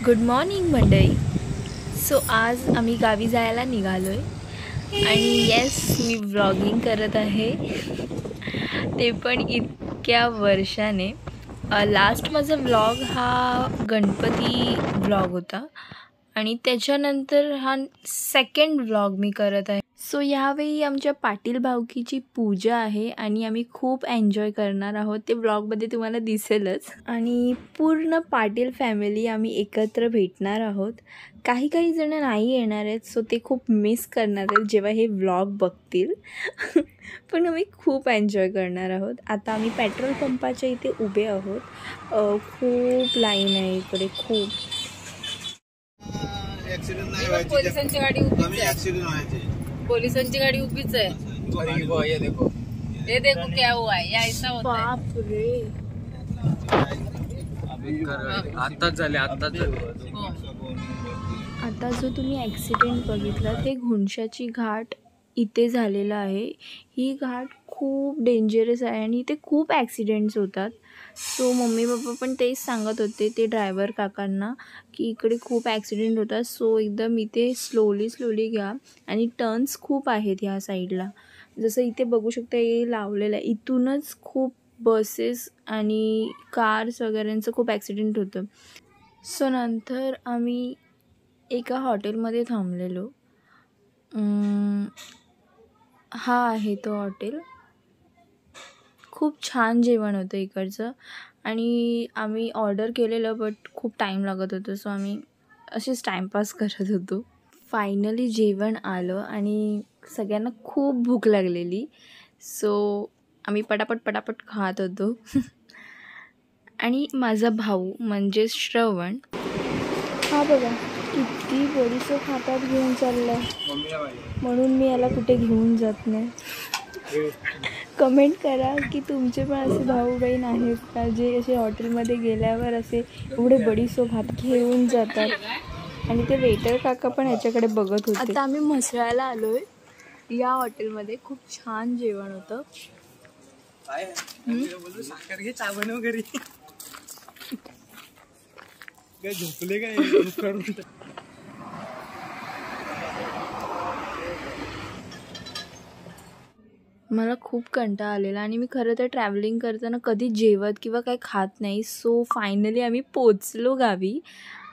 Good morning मंडळी. So आज आम्ही गावी जायला निघालो आहे आणि येस मी व्लॉगिंग करत आहे ते पण इतक्या वर्षाने. लास्ट माझा व्लॉग हा गणपती व्लॉग होता आणि त्याच्यानंतर हा सेकंड व्लॉग मी करत आहे. सो यावेळी आमच्या पाटील भावकीची पूजा आहे आणि आम्ही खूप एन्जॉय करणार आहोत. ते व्लॉगमध्ये तुम्हाला दिसेलच. आणि पूर्ण पाटील फॅमिली आम्ही एकत्र भेटणार आहोत. काही जण नाही येणार आहेत, सो ते खूप मिस करणार आहेत जेव्हा हे व्लॉग बघतील. पण आम्ही खूप एन्जॉय करणार आहोत. आता आम्ही पेट्रोल पंपाच्या इथे उभे आहोत. खूप लाईन आहे इकडे, खूप. पोलिसांची गाडी उभीच आहे. ये देखो क्या हुआ है, ऐसा होता है. बाप रे, आताच झाले. आता जो तुम्ही ॲक्सिडेंट बघितला ते घुणशाची घाट इथे झालेला आहे. ही घाट खूप डेंजरस आहे आणि इथे खूप ॲक्सिडेंट्स होतात. सो मम्मी पप्पा पण तेच सांगत होते ते ड्रायव्हर काकांना की इकडे खूप ॲक्सिडेंट होतात. सो एकदम इथे स्लोली घ्या आणि टर्न्स खूप आहेत ह्या साईडला. जसं इथे बघू शकता हे लावलेलं आहे. इथूनच खूप बसेस आणि कार्स वगैरेंचं खूप ॲक्सिडेंट होतं. सो नंतर आम्ही एका हॉटेलमध्ये थांबलेलो. हा आहे तो हॉटेल. खूप छान जेवण होतं इकडचं आणि आम्ही ऑर्डर केलेलं बट खूप टाईम लागत होतं. सो आम्ही असेच टाईमपास करत होतो. फायनली जेवण आलं आणि सगळ्यांना खूप भूक लागलेली. सो आम्ही पटापट खात होतो. आणि माझा भाऊ म्हणजे श्रवण, हा बघा किती बडीशेप हातात घेऊन चाललाय. म्हणून मी याला कुठे घेऊन जात नाही. कमेंट करा की तुमचे पण असे भाऊ बहीण आहेत का जे असे हॉटेलमध्ये गेल्यावर असे एवढे बडीशेप हात घेऊन जातात. आणि ते वेटर काका पण ह्याच्याकडे बघत होते. आता आम्ही म्हसळायला आलोय. या हॉटेलमध्ये खूप छान जेवण होतं. झोपले काय? मला खूप कंटाळा आलेला आणि मी खरं तर ट्रॅव्हलिंग करताना कधी जेवत किंवा काही खात नाही. सो फायनली आम्ही पोचलो गावी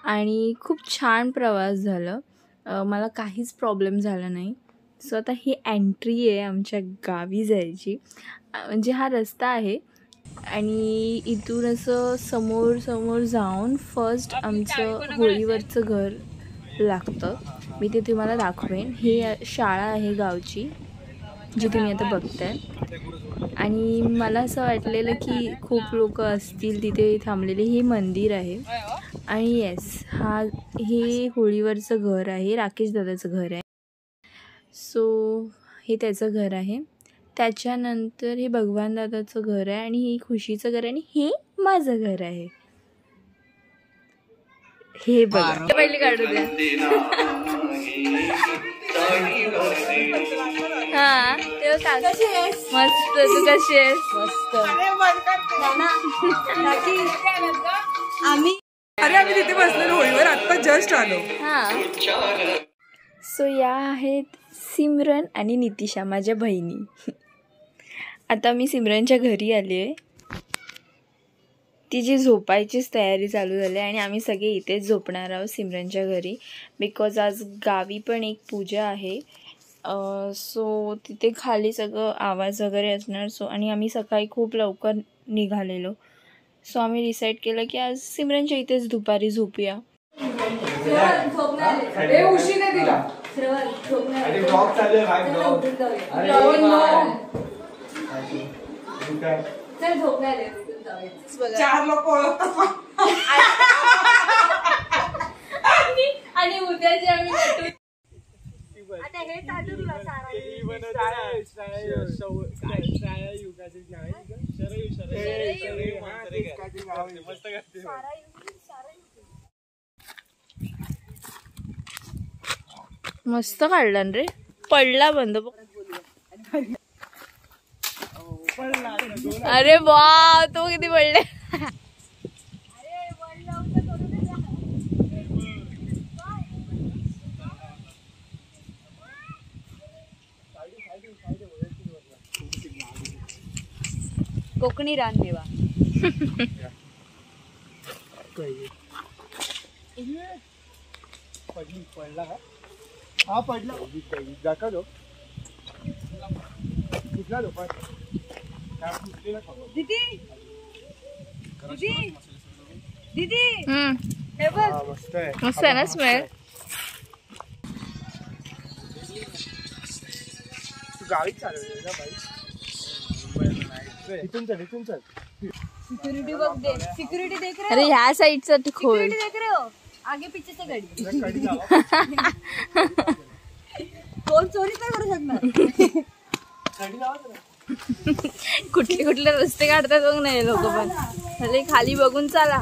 आणि खूप छान प्रवास झाला. मला काहीच प्रॉब्लेम झाला नाही. सो आता ही एंट्री आहे आमच्या गावी जायची. म्हणजे हा रस्ता आहे आणि इथून असं समोर जाऊन फर्स्ट आमचं होळीवरचं घर लागतं. मी ते तुम्हाला दाखवेन. ही शाळा आहे गावची जी तुम्ही आता बघताय. आणि मला असं वाटलेलं की खूप लोक असतील तिथे थांबलेले. हे मंदिर आहे आणि येस हे होळीवरचं घर आहे. राकेश दादाचं घर आहे. सो हे त्याचं घर आहे. त्याच्यानंतर हे भगवान दादाचं घर आहे आणि हे खुशीचं घर आहे आणि हे माझं घर आहे. हे बघा पहिली काढू द्या. हा तेव्हा का मस्त. तू कशी आहेस? मस्त. आम्ही तिथे बसलेलो होळीवर. आत्ता जस्ट आलो. हा. सो या आहेत सिमरन आणि नितिशा माझ्या बहिणी. आता मी सिमरनच्या घरी आली आहे. तिची झोपायचीच तयारी चालू झाली आणि आम्ही सगळे इथेच झोपणार आहोत सिमरनच्या घरी. बिकॉज आज गावी पण एक पूजा आहे. सो तिथे खाली सगळं आवाज वगैरे असणार. सो आणि आम्ही सकाळी खूप लवकर निघालेलो. सो आम्ही डिसाईड केलं की आज सिमरनच्या इथेच दुपारी झोपूया. चार लोक आणि उद्याचे आम्ही मस्त काढला रे. पडला बंद. अरे वाह, तो किती पडले. कोकणी रानमेवा. पडला का? हा पडला जाका जो कुठला जो दीदी दीदी दीदी हे बघ. मस्त आहे. मस्त आहे ना स्मेल. तू गाडी चालवली ना बाई. इथून चल इथून चल. सिक्युरिटी बघ दे. सिक्युरिटी देख रहे अरे ह्या साईडचा खोल. सिक्युरिटी देख रहे हो. आगे पीछे से गाड़ी. कडी लावा. कोण चोरी काय करू शकणार. कडी लावा. कुठले कुठले रस्ते काढतात बघ नाही लोक पण. अरे खाली बघून चला.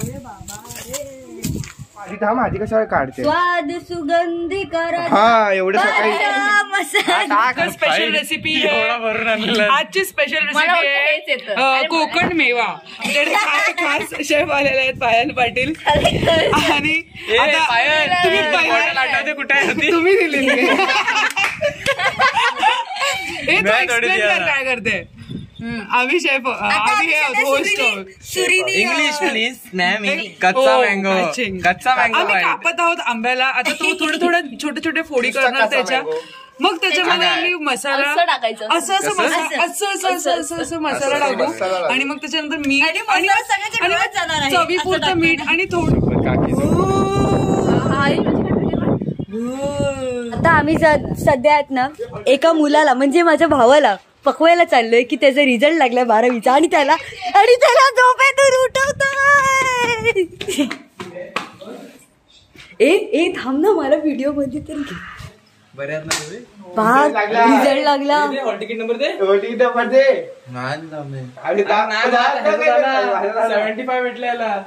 आधी थांब आधी कशाला काढते. स्वाद सुगंधी करा. हा एवढं सकाळी स्पेशल रेसिपी आजची स्पेशल रेसिपी आहे कोकण मेवा. आमच्याकडे खास शेफ आलेले आहेत पायल पाटील. आणि तुम्ही कुठे तुम्ही दिलेली काय करते. आम्ही शेफ आम्ही होस्ट इंग्लिश प्लीज मॅम. कच्चा मँगो आम्ही कापत आहोत आंब्याला. आता तो थोडं थोडं छोटे छोटे फोडी करणार त्याच्या. मग त्याच्यामध्ये आम्ही मसाला असं असं मसाला टाकू. आणि मग त्याच्यानंतर मीठ आणि चवीपुरतं मीठ आणि थोडं. आता आम्ही सध्या आहेत ना एका मुलाला म्हणजे माझ्या भावाला पकवायला चाललोय की त्याचा रिझल्ट लागलाय 12वीचा. आणि त्याला झोपेतून उठवतोय. ए थांब ना मला व्हिडिओ मध्ये तर घे. रिझल्ट लागला. हॉल तिकीट नंबर दे. 75 भेटलेला.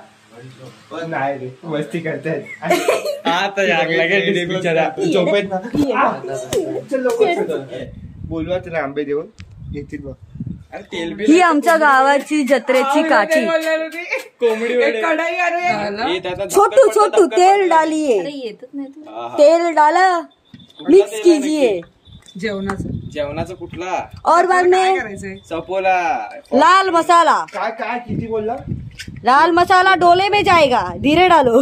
नाही रे मस्ती करतायत. झोपेत ना. बोलवाच ना आंबे देऊन येतील बघ. ही आमच्या गावाची जत्रेची काठी. छोटू छोटू तेल डालिये. तेल डाला मिक्स कीजिए. जेवणाचं कुठला और बाद में सपोला लाल मसाला. काय काय किती बोलला. लाल मसाला डोले में जाएगा. धीरे डालो.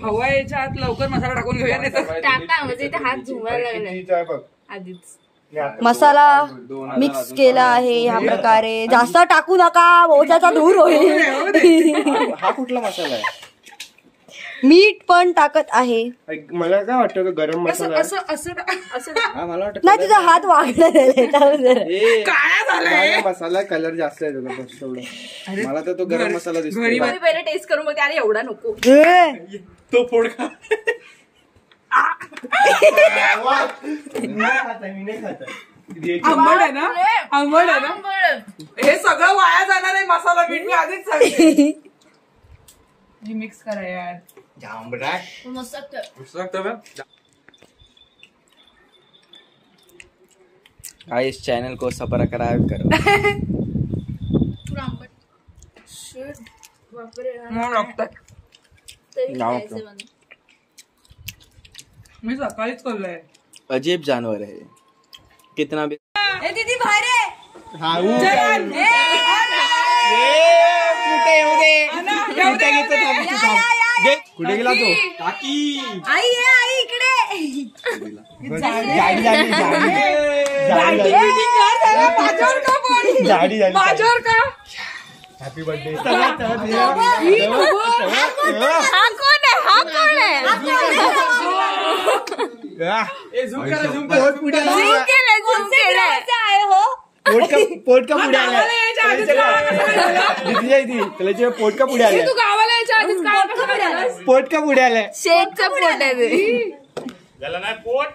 हवा याच्या आत लवकर मसाला टाकून घेऊया. नाही तर टाका म्हणजे इथे हात झुमायला लागलाय बघ आधीच. मसाला मिक्स केला आहे ह्या प्रकारे. जास्त टाकू नका ओझ्याचा धूर होईल. हा कुठला मसाला आहे. मीठ पण टाकत आहे. मला काय वाटतं गरम मसाला मला वाटत नाही तुझा हात वागला काय मसाला कलर जास्त आहे त्याला बस तेवढं. मला तर तो गरम मसाला दिसतो. पहिले टेस्ट करून बघते. अरे एवढा नको. तो फोड खा. आंबट आहे ना. आंबट आहे ना. हे सगळं वाया जाणार आहे. मसाला मीठ मी आधीच सांगितलं. मिक्स करा यार. इस चैनल को सब्सक्राइब करो. मी सकाळीच करलोय. अजीब जानवर है. कितना भी दीदी बाहेर कुठे गेला तो. आई इकडे. माझ्यावर का. Happy birthday. हा कोण आहे. पोट पुढे पोट का पुढे आला. त्याला पोट का पुढे आलाय. तू गावाला यायच्या आधीच काय पोट का पुढे आलाय. शेकचा पोट आहे ते. त्याला नाही पोट.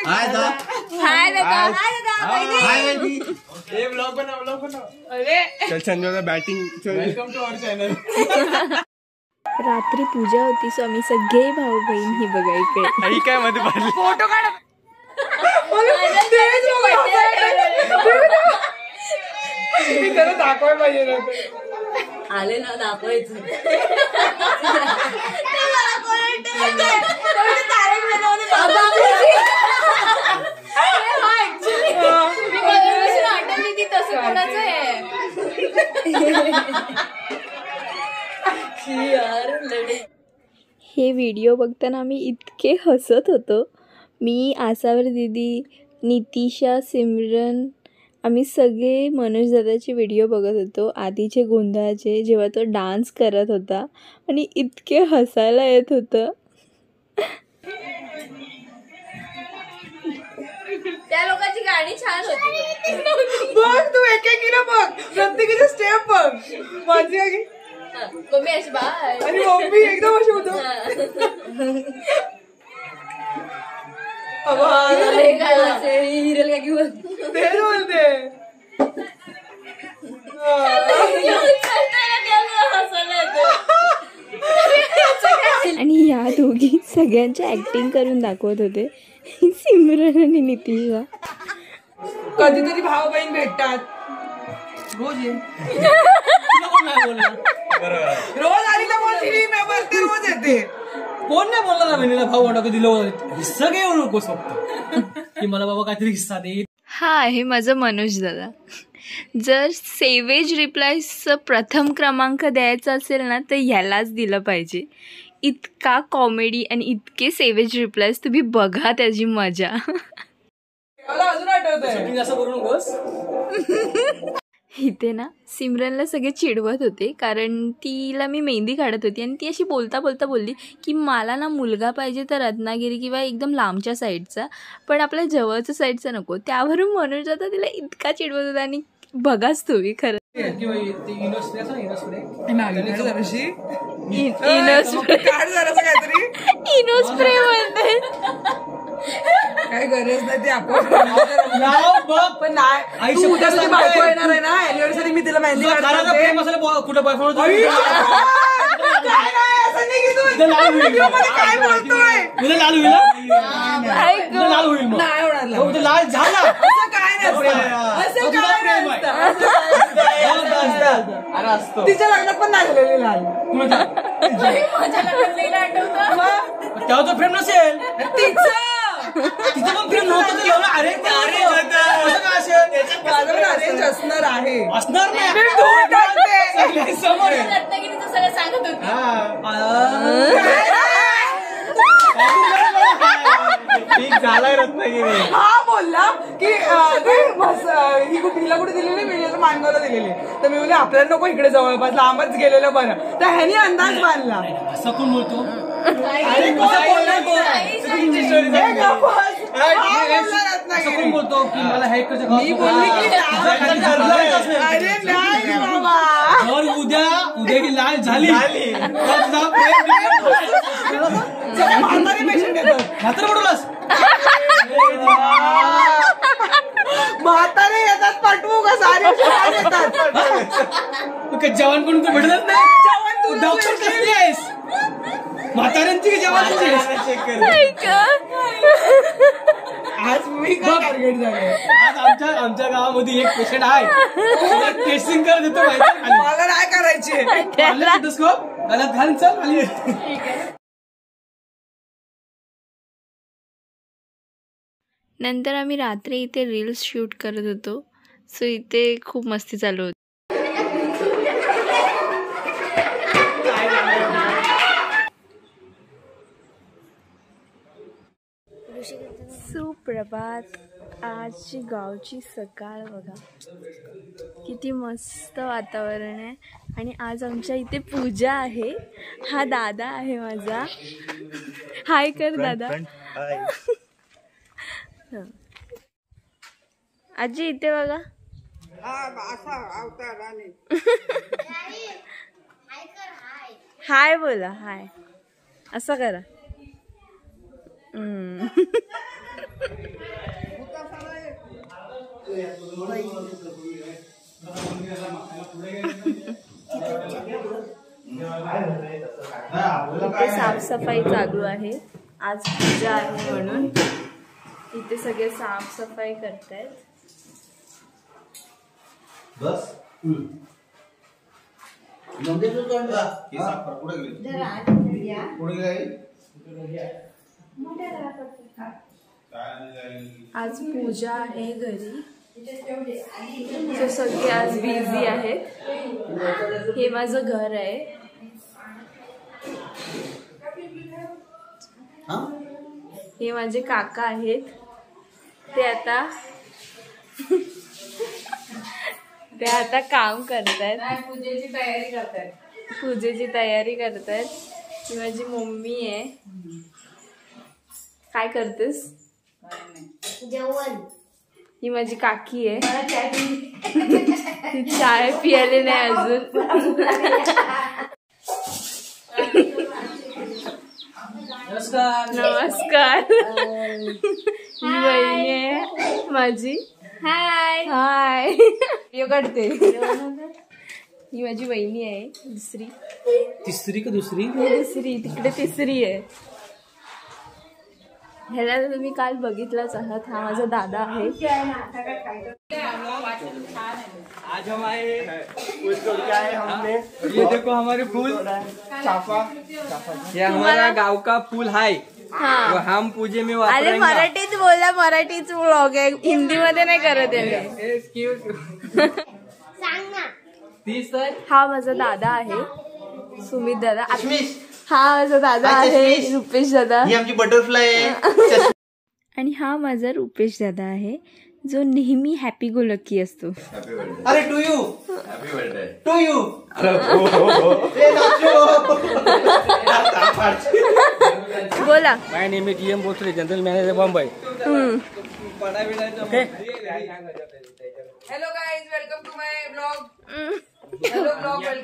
हाय दादा. चल संजोला batting. Welcome to our channel. रात्री पूजा होती सो आम्ही सगळे भाऊ बहीण ही बघायचे. आई काय मध्ये पडली. फोटो काढ. दाखवाय पाहिजे. आले ना दाखवायचं. हे व्हिडिओ बघताना आम्ही इतके हसत होतो. मी, आसावर दीदी, नितिशा, सिमरन, आम्ही सगळे मनोज दादाचे व्हिडिओ बघत होतो आधीचे गोंधळाचे, जेव्हा तो डान्स करत होता आणि इतके हसायला येत होतं. त्या लोकांची गाणी छान होती. बघ तू एकेकीला बघ, प्रत्येकीचे स्टेप बघ. माझी आगी मम्मी अशी बाय आणि मम्मी एकदम अशी होतं. हिरल का घेऊन तेच बोलते. आणि या दोघी सगळ्यांच्या ऍक्टिंग करून दाखवत होते, सिमरन आणि नितिशा. कधीतरी भाऊ बहीण भेटतात. रोज ये रोज आली तर बोलती मी बोलते, रोज येते. कोण नाही बोलला ना बहिणीला भाऊ वाटत दिलं हिस्सा घेऊ नकोस फक्त की मला बाबा काहीतरी हिस्सा दे. हा आहे माझं मनोज दादा. जर सेवेज रिप्लायचं प्रथम क्रमांक द्यायचा असेल ना तर ह्यालाच दिलं पाहिजे. इतका कॉमेडी आणि इतके सेवेज रिप्लायज तुम्ही बघा, त्याची मजा. मला अजून आठवतंय. असं करू नकोस. इथे ना सिमरनला सगळे चिडवत होते कारण तिला मी मेहंदी काढत होती आणि ती अशी बोलता बोलता बोलली की मला ना मुलगा पाहिजे तर रत्नागिरी किंवा एकदम लांबच्या साईडचा, पण आपल्या जवळच्या साईडचा नको. त्यावरून मनोज दादा तिला इतका चिडवत होता. आणि बघाच तुम्ही खरं इनोस्प्रे म्हणते. काय गरज नाही ते आपण पण नाही. तू उद्या तुझी बायको येणार आहे ना अॅनिव्हर्सरी, मी तिला मेहंदी काढते. कुठं बॉयफ्रेंड काय बोलतोय? लाल होईल लाल होईल मग नाही होणार. लाल झाला. असं काय नसतं, असं काय नसतं. अरे असतो. तिच्या लग्नात पण नाही झालेली लाल. माझ्या लग्नात आठवतं तेव्हा तो फ्रेम नसेल. तिचं पण फ्रेम नव्हतं. अरेंज अरेंज असणार आहे. असणार नाही. समोर रत्नागिरीचं सगळं सांगत होती. झालाय रत्नागिरी. हा बोलला की हिला कुठे दिलेली, मी मानगावला दिलेली. तर मी बोलले आपल्याला नको इकडे जवळपास, लांबच गेलेलं बरं. तर ह्यानी अंदाज बांधला. असं कोण बोलतो? कोण बोलतो की मला हॅक करायचं? मी बोलली की अरे नाही बाबा, उद्या की लाल झाली म्हातारी पेशंट येतात. मात्र बोललास म्हातारे येतात, पाठवू का? सारे येतात. जवान कोण तू भेटतच नाही. जवान तू डॉक्टर कसली आहेस? म्हाताऱ्यांची की जवानांची? आज मी काय टार्गेट झालं. आज आमच्या गावामध्ये एक पेशंट आहे, टेस्टिंग करत येतो माहिती. मला नाही करायची. गळ्यात घाल, चल आली. नंतर आम्ही रात्री इथे रील्स शूट करत होतो. सो इथे खूप मस्ती चालू होती. सुप्रभात. आजची गावची सकाळ बघा, किती मस्त वातावरण आहे. आणि आज आमच्या इथे पूजा आहे. हा दादा आहे माझा. हाय कर दादा. आजी इथे बघा. हाय बोला, हाय असं करा. इथे साफसफाई चालू आहे. आज पूजा आहे म्हणून इथे सगळे साफसफाई करतायत. बस आज पूजा आहे घरी, सगळे आज बिझी आहेत. हे माझं घर आहे. हे माझे काका आहेत. ते आता काम करतायत. पूजेची तयारी करतायत. ही माझी मम्मी आहे. काय करतेस? जेवण. ही माझी काकी आहे. ती चाय पियाली नाही अजून. नमस्कार. ही बहिणी आहे माझी. हाय हाय. काढते. ही माझी बहिणी आहे. तिसरी का दुसरी? दुसरी. तिकडे तिसरी आहे. ह्याला तुम्ही काल बघितलंच आहात. हा माझा दादा आहे. आज हम आए ये देखो हमारे फूल चाफा. ये हमारा गांव का फूल है. हाँ. वो हम पूजे में अरे मराठीत बोला. मराठीच व्लॉग आहे. हिंदी मध्ये नाही करत आहे. हा माझा दादा आहे. सुमित दादा. हा माझा दादा आहे. रुपेश दादा. ही आमची बटरफ्लाय आहे. आणि हा माझा रुपेश दादा आहे जो नेहमी हॅपी गो लकी असतो. अरे to you. Happy birthday to you. बोला. My name is M Bothare, general manager Mumbai. Hello guys, welcome to my blog.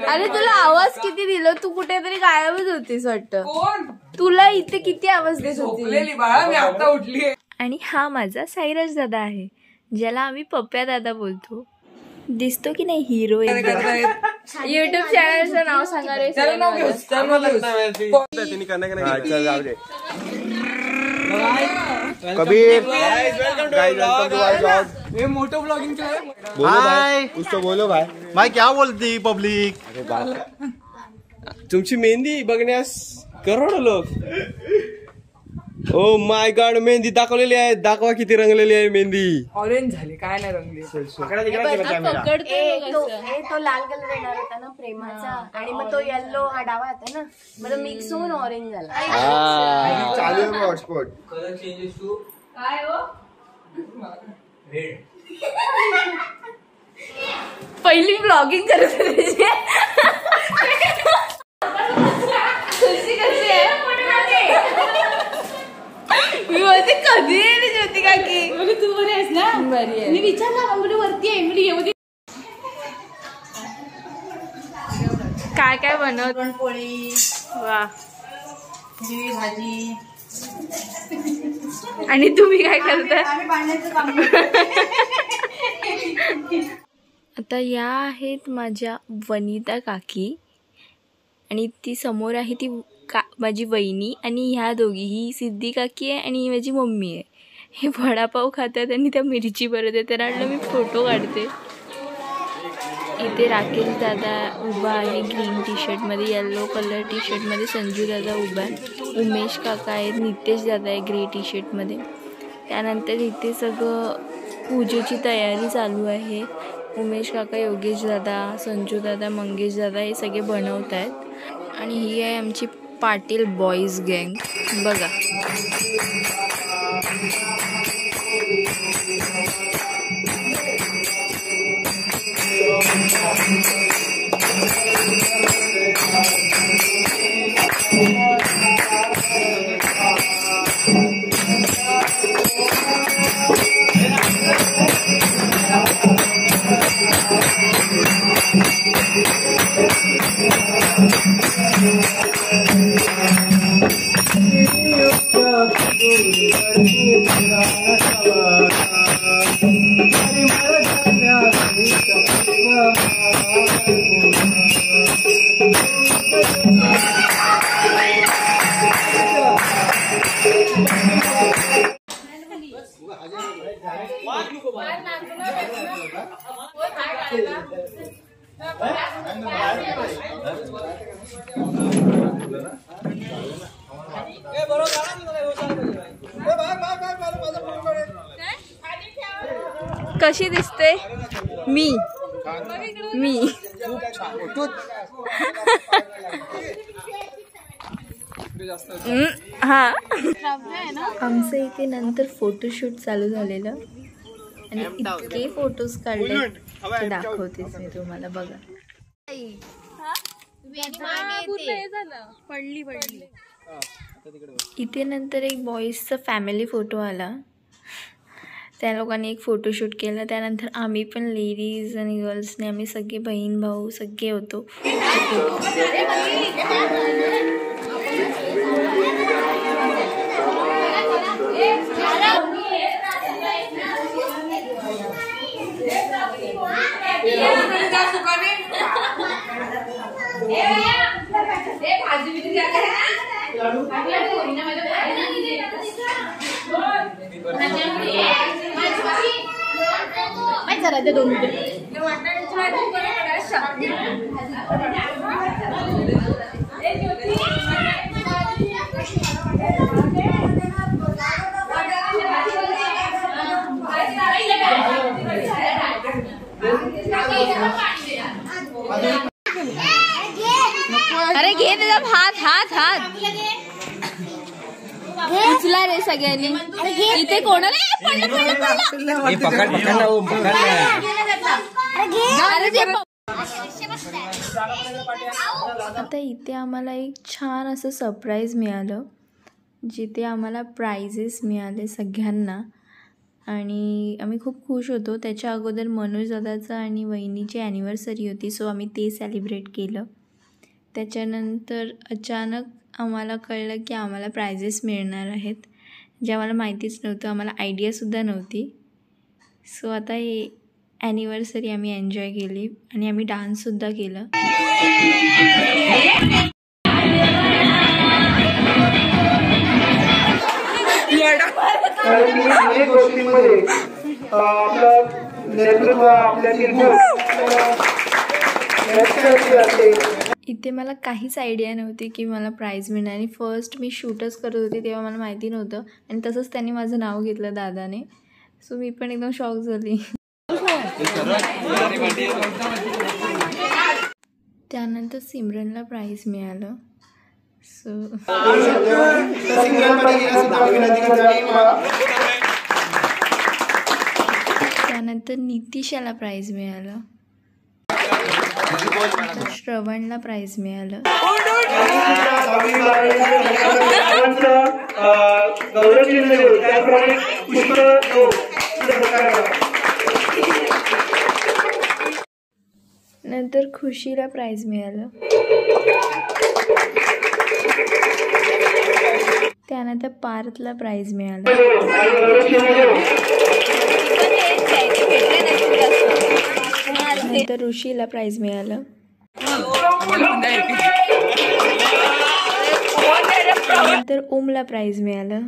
अरे तुला आवाज किती दिलो? तू कुठेतरी गायबच होतीस वाटतं. कोण? तुला इथे किती आवाज देत होती? झोपलेली बाळा, मी आता उठली. आणि हा माझा सायराज दादा आहे ज्याला आम्ही पप्प्या दादा बोलतो. दिसतो की नाही हिरो? युट्यूब चॅनलचं नाव सांगा रे. कबीर मोटो ब्लॉगिंग हाय. उसको बोलो भाई. मैं क्या बोलती पब्लिक. तुमची मेहंदी बघण्यास करोडो लोक. ओ माय गॉड, मेहंदी दाखवलेली आहे. दाखवा किती रंगलेली आहे मेहंदी. ऑरेंज झाली, काय नाही रंगली. तो लाल कलर येणार होता ना प्रेमाचा, आणि मग तो येल्लो हा डावा होता ना, मग तो मिक्स होऊन ऑरेंज झाला. चालू आहे हॉटस्पॉट. कलर चेंजेस टू काय हो? पहिली ब्लॉगिंग करत होते. मी बोलते कधी येईल ज्योती काकी? तू बरी आहेस ना? बरी आहे. मी विचारला वरती आहे. मी येऊ दे. काय काय बनवत? पुरणपोळी, वा. हिरवी भाजी. आणि तुम्ही काय करता? आम्ही पाण्याचं काम आता या आहेत माझ्या वनिता काकी आणि ती समोर आहे ती माझी वहिनी, आणि ह्या दोघी ही सिद्धी काकी आहे आणि माझी मम्मी आहे. हे वडापाव खातात आणि त्या मिरची भरत आहे. त्याला वाटलं मी फोटो काढते. इथे राकेश दादा उभा आहे ग्रीन टी शर्टमध्ये. येल्लो कलर टी शर्टमध्ये संजू दादा उभा आहे. उमेश काका आहेत. नितेश दादा आहे ग्रे टी शर्टमध्ये. त्यानंतर इथे सगळं पूजेची तयारी चालू आहे. उमेश काका, योगेश दादा, संजू दादा, मंगेश दादा हे सगळे बनवत आहेत. आणि ही आहे आमची पाटील बॉईज गँग. बघा. कशी दिसते मी? हा आमचं इथे नंतर फोटोशूट चालू झालेलं आणि इतके फोटोज काढले ते दाखवतेच मी तुम्हाला. बघा इथे नंतर एक बॉईजचा फॅमिली फोटो आला. त्या लोकांनी एक फोटोशूट केलं. त्यानंतर आम्ही पण लेडीज आणि गर्ल्सने आम्ही सगळे बहीण भाऊ सगळे होतो. अरे घे त्याचा हात हात हात उचला रे सगळ्यांनी. इथे कोणाला आता इथे आम्हाला एक छान असं सरप्राईज मिळालं जिथे आम्हाला प्राइजेस मिळाले सगळ्यांना आणि आम्ही खूप खुश होतो. त्याच्या अगोदर मनोज दादाचं आणि वहिनीची ॲनिव्हर्सरी होती सो आम्ही ते सेलिब्रेट केलं. त्याच्यानंतर अचानक आम्हाला कळलं की आम्हाला प्राइजेस मिळणार आहेत जे आम्हाला माहितीच नव्हतं, आम्हाला आयडियासुद्धा नव्हती. सो आता हे ॲनिव्हर्सरी आम्ही एन्जॉय केली आणि आम्ही डान्ससुद्धा केलं. इथे मला काहीच आयडिया नव्हती की मला प्राईज मिळणार आणि फर्स्ट मी शूटच करत होते तेव्हा मला माहिती नव्हतं आणि तसंच त्यांनी माझं नाव घेतलं दादाने. सो मी पण एकदम शॉक झाली. त्यानंतर सिमरनला प्राईज मिळालं. सो त्यानंतर नितिशाला प्राईज मिळालं. श्रवणला प्राईज मिळालं. नंतर खुशीला प्राईज मिळालं. त्यानंतर पार्थला प्राईज मिळालं. नंतर ऋषीला प्राईज मिळालं. नंतर ओमला प्राईज मिळालं.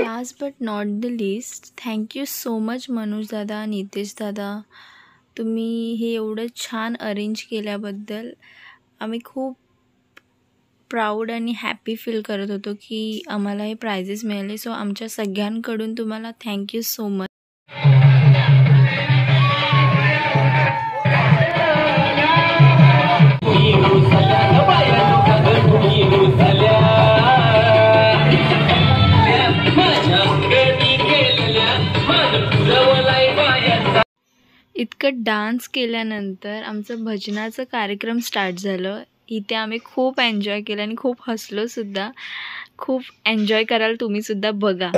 Last but not the list, thank you so much Manoj दादा, नितेश दादा. तुम्ही हे एवढं छान अरेंज केल्याबद्दल आम्ही खूप प्राऊड आणि हॅपी फील करत होतो की आम्हाला हे प्राइजेस मिळाले. सो आमच्या सगळ्यांकडून तुम्हाला थँक्यू सो मच. इतकं डान्स केल्यानंतर आमचं भजनाचं कार्यक्रम स्टार्ट झालं. इथे आम्ही खूप एन्जॉय केलं आणि खूप हसलोसुद्धा. खूप एन्जॉय कराल तुम्हीसुद्धा बघा.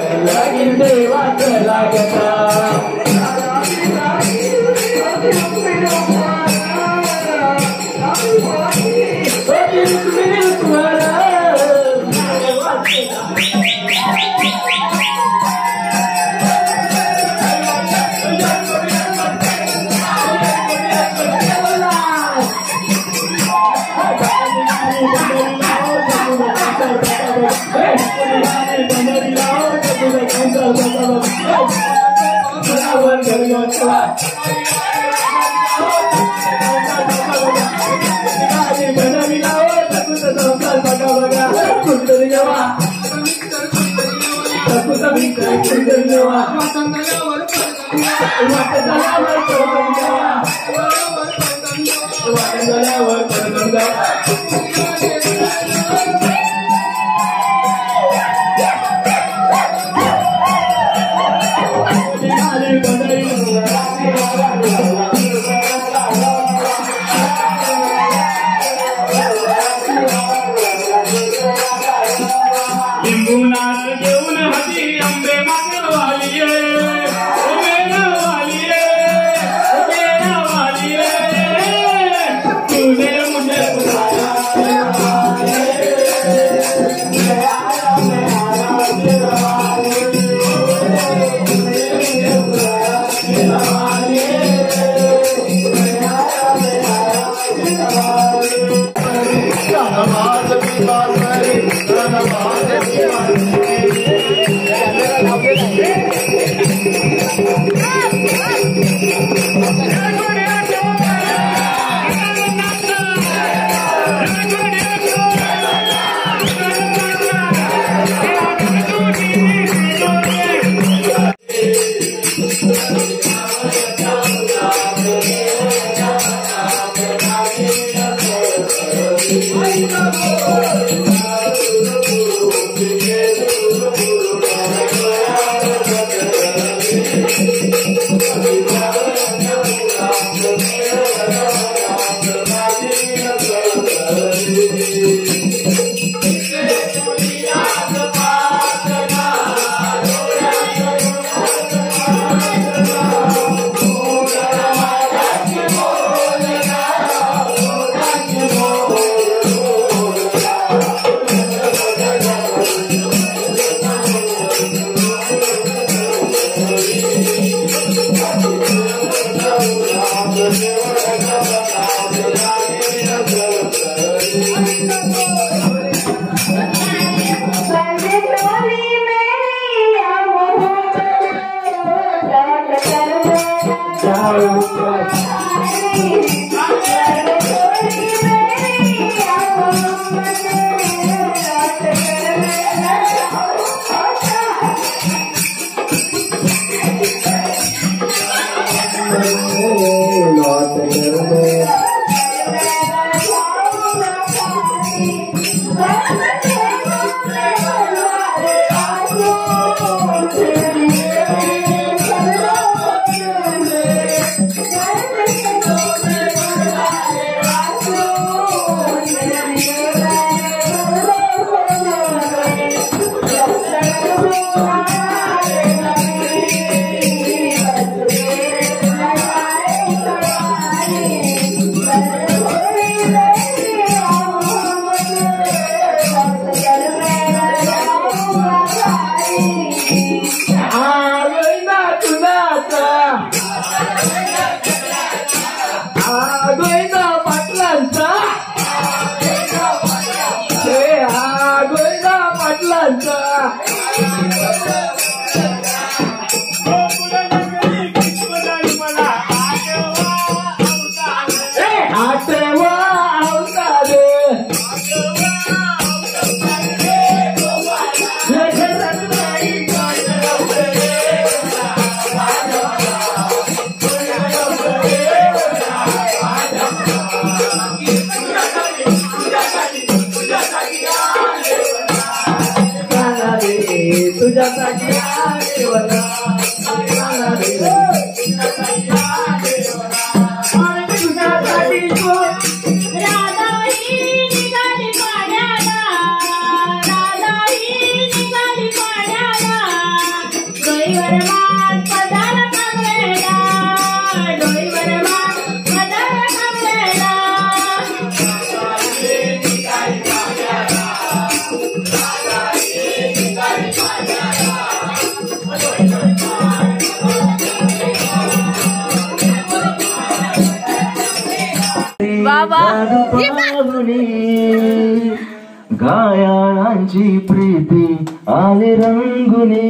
गायाळांची प्रीती आले रंगुनी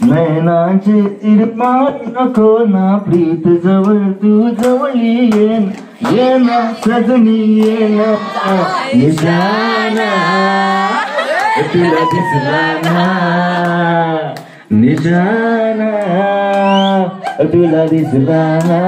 नैनाचे तिरपाट नको ना प्रीत जवळ तू जवळी ये ना सजनी ये ना निशाना तुला दिसला ना निशाना तुला दिसला ना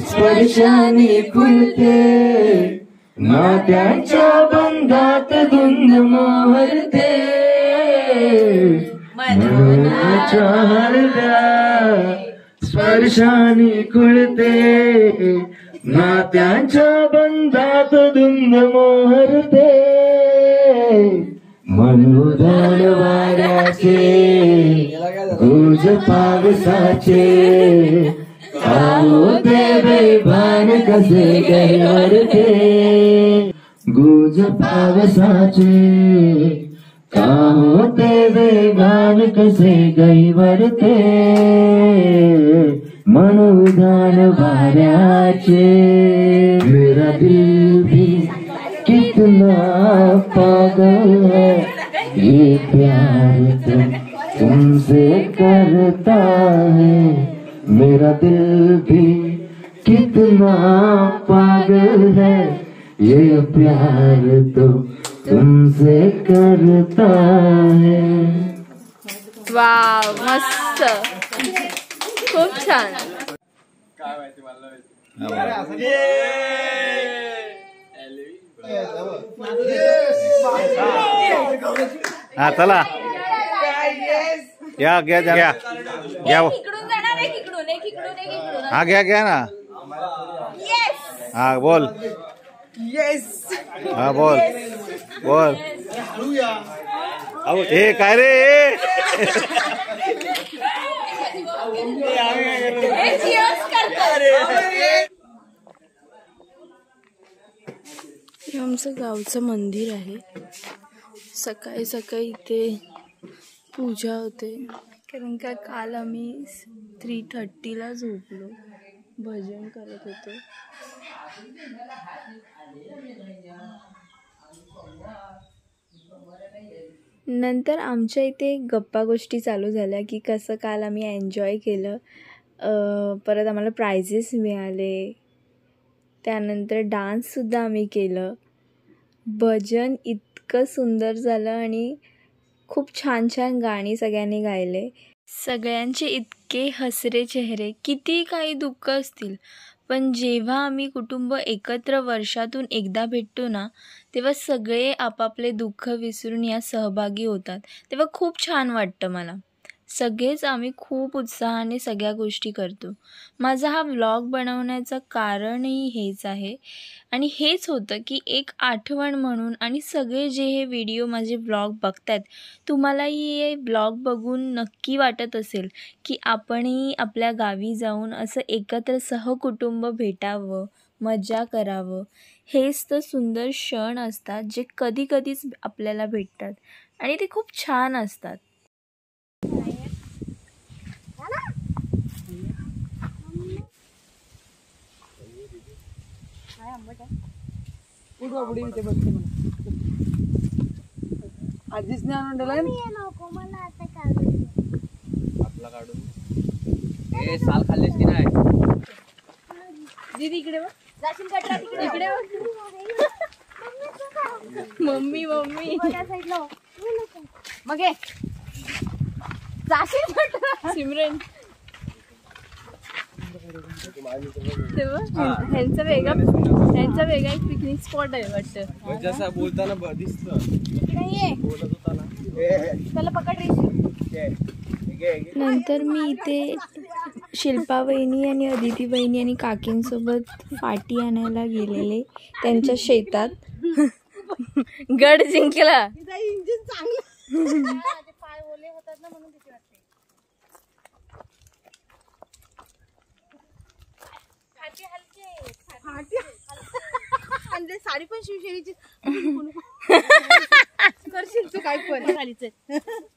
स्पर्शाने खुलते नात्याच्या बंधात धुंद मोहरते मनाच्या हरव्या स्पर्शाने खुलते नात्याच्या बंधात धुंद मोहरते मनोधन वाऱ्याचे गुज पावसाचे होते बेभान कसे गैरते गुज पावसाचे का होते बेभान कसे गैरते मनोधन वाऱ्याचे मेरा दिल भी कितना पागल है ये प्यार तो तुमसे करता है मेरा दिल भी कितना पागल है ये प्यार तो तुमसे करता है. वाव मस्त खूप छान. हा चला घ्या घ्या घ्या घ्या हा घ्या ना हा बोल हा बोल बोल हे काय रे हे आमचं गावचं मंदिर आहे. सकाळी सकाळी इथे पूजा होते कारण का काल आम्ही 3:30ला झोपलो, भजन करत होतो. नंतर आमच्या इथे गप्पा गोष्टी चालू झाल्या की कसं काल आम्ही एन्जॉय केलं. परत आम्हाला प्राइजेस मिळाले. त्यानंतर डान्ससुद्धा आम्ही केलं. भजन इतकं सुंदर झालं आणि खूप छान छान गाणी सगळ्यांनी गायले. सगळ्यांचे इतके हसरे चेहरे. किती काही दुःख असतील पण जेव्हा आम्ही कुटुंब एकत्र वर्षातून एकदा भेटतो ना तेव्हा सगळे आपापले दुःख विसरून या सहभागी होतात. तेव्हा खूप छान वाटतं मला. सगळेच आम्ही खूप उत्साहाने सगळ्या गोष्टी करतो. माझा हा व्लॉग बनवण्याचं कारणही हेच आहे आणि हेच होतं की एक आठवण म्हणून. आणि सगळे जे हे व्हिडिओ माझे व्लॉग बघतात तुम्हालाही हे व्लॉग बघून नक्की वाटत असेल की आपणही आपल्या गावी जाऊन असं एकत्र सहकुटुंब भेटावं, मजा करावं. हेच तर सुंदर क्षण असतात जे कधी कधीच आपल्याला भेटतात आणि ते खूप छान असतात. आधीच नाही आणून दिलाय हे साल खाल्लेस की नाही? दीदी इकडे बघ. जाशील कटरा तिकडे. इकडे मम्मी मम्मी मग जाशील कटरा. सिमरन ह्यांचा वेगळा एक पिकनिक स्पॉट आहे वाटतं. जसं बोलताना दिसतं त्याला पकड रे. नंतर मी इथे शिल्पा वहिनी आणि अदिती वहिनी आणि काकींसोबत फाटी आणायला गेलेले त्यांच्या शेतात. गड जिंकला. इंजिन चांगलं. पाय ओले होतात ना म्हणून भीती वाटते. साडी पण शिवशैलीची करशील तू. काय पण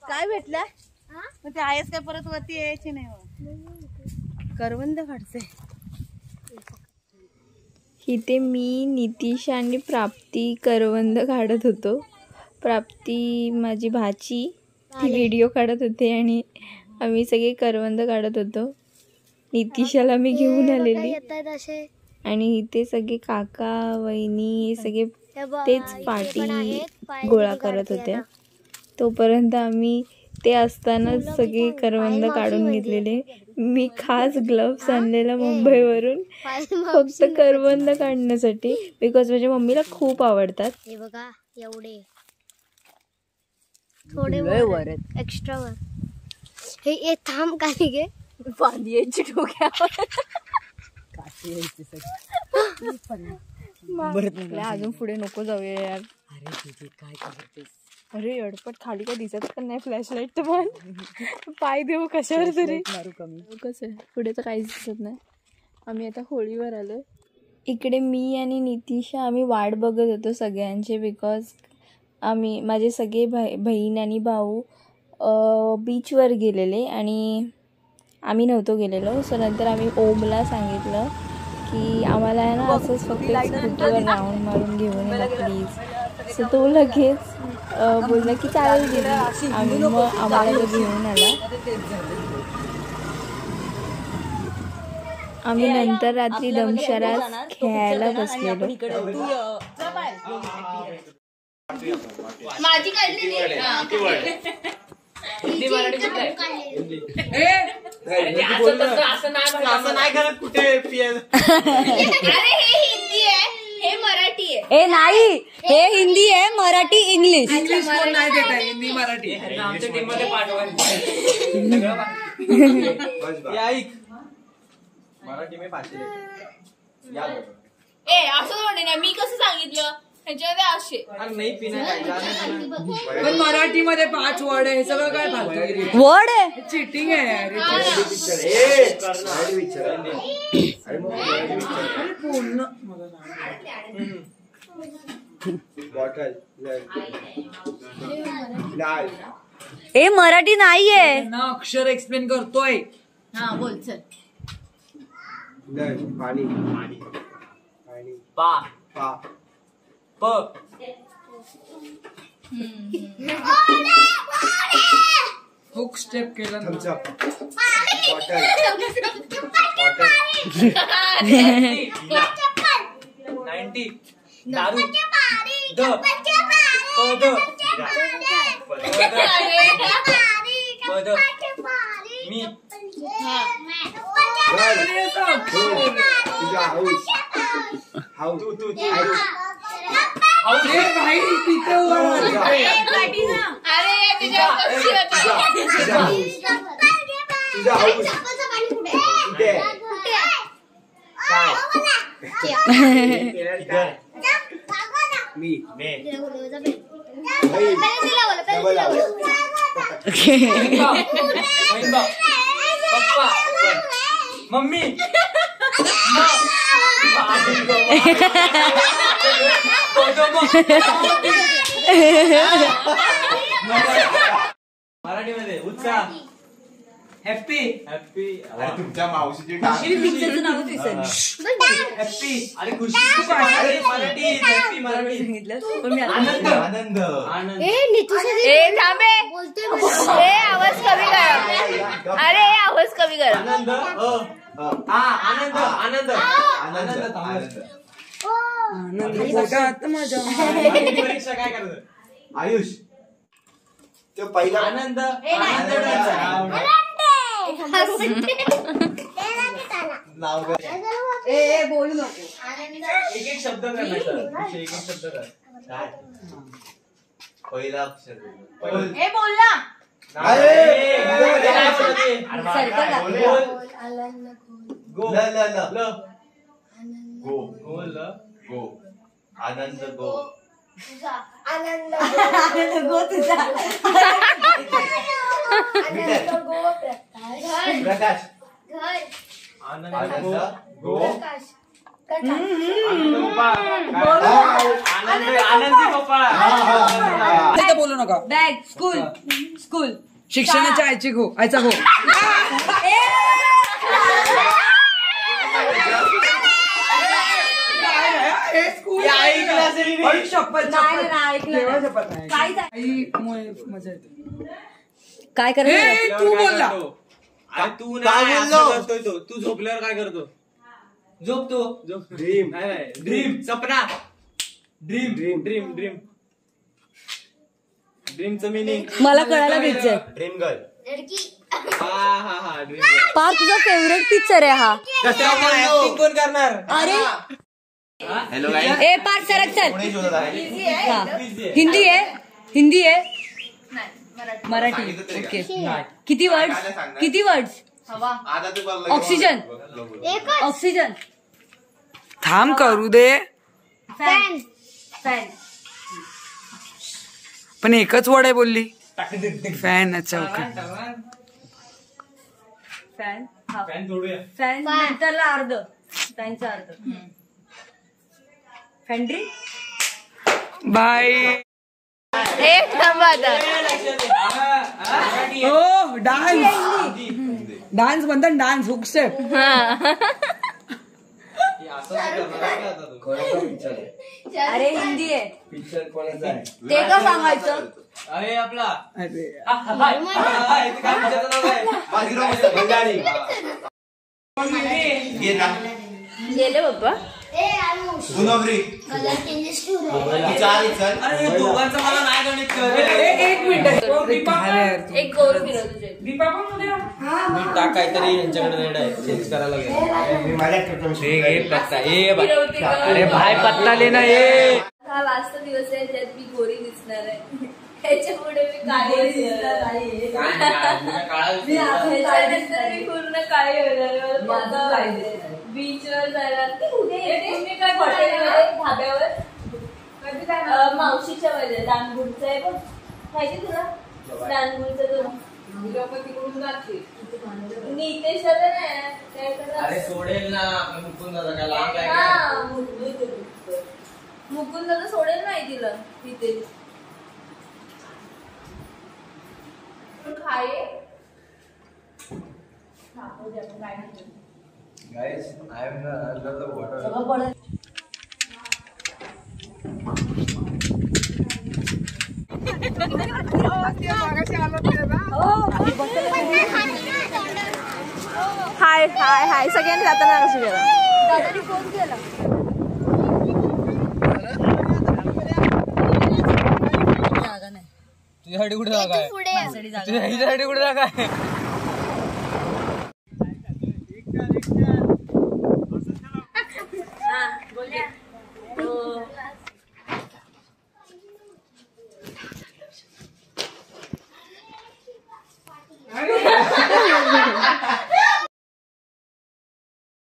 काय भेटलं मग ते आहेच काय परत वरती यायचे नाही करवंद काढते. इथे मी, नितीश आणि प्राप्ती करवंद काढत होतो. प्राप्ती माझी भाची ती व्हिडिओ काढत होते आणि आम्ही सगळे करवंद काढत होतो. नितीशाला मी घेऊन आलेली आणि इथे सगळे काका वहिनी हे सगळे तेच पाटी गोळा करत होते. तोपर्यंत आम्ही ते असतानाच सगळे करवंद काढून घेतलेले. मी खास ग्लव्स आणलेला मुंबईवरून फक्त करवंद काढण्यासाठी, बिकॉज माझ्या मम्मीला खूप आवडतात. हे बघा एवढे थोडे वर एक्स्ट्रा वर. हे थांब खाली घे बांधी यायची डोक्यावर. अजून पुढे नको जाऊया यार. अरे काय करतेस? अरे अडपट खाली काय दिसत पण नाही. फ्लॅशलाईट तर पण पाय देऊ कशावर तरी. कसं पुढे तर काहीच दिसत नाही. आम्ही आता होळीवर आलो. इकडे मी आणि नितीशा आम्ही वाट बघत होतो सगळ्यांचे, बिकॉज आम्ही माझे सगळे बहीण आणि भाऊ बीचवर गेलेले आणि आम्ही नव्हतो गेलेलो. सो नंतर आम्ही ओमला सांगितलं की आम्हाला आहे ना असंच फक्त स्कूटीवर राऊंड मारून घेऊन ये प्लीज. सो तो लगेच बोलला की चालेल गेली. आम्ही मग आम्हाला तो घेऊन आला. आम्ही नंतर रात्री दमशरात खेळायला बसलेलो. माझी काढलेली असं नाही करत कुठे पियाला. अरे हे हिंदी आहे, हे मराठी आहे. ए नाही, हे हिंदी आहे, मराठी इंग्लिश. इंग्लिश कोण नाही देत आहे, हिंदी मराठी. आमच्या टीम मध्ये पाठवा. मराठी में पाचशे. ए असं म्हणते ना, मी कसं सांगितलं ह्याच्यामध्ये असे नाही पिण्या. पण मराठीमध्ये 5 वर्ड आहे. हे सगळं काय फालतूगिरी वर्ड आहे. चिटिंग आहे यार. ए मराठी नाहीये ना, अक्षर एक्सप्लेन करतोय. हा बोल चल. पाणी पा पा प हुक स्टेप केलं ना. थम्सअप बॉटल 90 दारू द पद पद मी तुझा हाऊस हाऊ तू अरे भाई तिथे अरे तुझ्या तुझा हाऊस कुठे काय मी पप्पा मम्मी मराठीमध्ये उत्साह हॅपी हॅपी. तुमच्या मावशीची हॅपी अरे खुशी. मराठी हॅपी मराठी सांगितलं. आनंद आनंद आनंद. ए थांबे, ए आवाज कमी करा. अरे आवाज कमी करा. आनंद आनंद आनंद आनंद परीक्षा काय करायचं. आयुष तो पहिला आनंद आनंद नाव बोलू नको. एक एक शब्द करणार. एक एक शब्द कर. काय पहिला अक्षर ए बोल ना. गो गो आनंद गो आनंद गो तुझा. प्रकाश आनंद गो आनंदी गोपाळ. बोलू नका. बॅग स्कूल स्कूल शिक्षणाच्या आईची घो आईचा घो. काय करायचं तू बोलला तू बोललो तू झोपल्यावर काय करतो? झोपतो. ड्रीम ड्रीम सपना ड्रीम ड्रीम ड्रीम ड्रीम ड्रीमचं मिनिंग मला कळायला द्यायचंय. Dream girl. हा ड्रीम गर्ल. पार तुझा फेवरेट पिक्चर आहे हा. ऍक्टिंग कोण करणार? अरे हॅलो ए पार सरक चल. हिंदी आहे मराठी. ओके किती वर्ड्स? ऑक्सिजन थांब करू दे. फॅन पण एकच वर्ड आहे बोलली. फॅन. अच्छा ओके. फॅन जोडूया. फॅन नंतरला अर्ध फॅनचा अर्ध. फॅन्ड्री बाय. एक थांबा ओ डान्स म्हणतात डान्स हुक स्टेप. अरे हिंदी आहे ते का सांगायचं. अरे आपला अरे गेले बाप्पा. दोघांचं मला नाही गणित एक मिनिट. एक गोल फिरवतो. दीपा पण उद्या. टाक काहीतरी यांच्याकडे रेड आहे चेंज करायला अरे भाई पत्ता लेना ये. हा लास्ट दिवस आहे ज्यात मी गोरी दिसणार आहे. त्याच्यापुढे मी काळी दिसणार आहे. ह्याच्यानंतर मी पूर्ण काळी होणार. बीचवर जाणार तुम्ही काय हॉटेलमध्ये धाब्यावर मावशीच्या मध्ये दानगुडचं आहे बघ माहिती तुला. दानगुडचं लोक तिकडून जाते. नितेश अरे सोडेल ना मुकुंद मुकुंद दादा सोडेल नाही तिला तिथे. खाये Guys, I love the water. हाय हाय हाय सगळ्यांनी जाताना कसं गेला. फोन केला. तुझ्यासाठी कुठे जागा आहे? तुझ्यासाठी कुठे जागा आहे?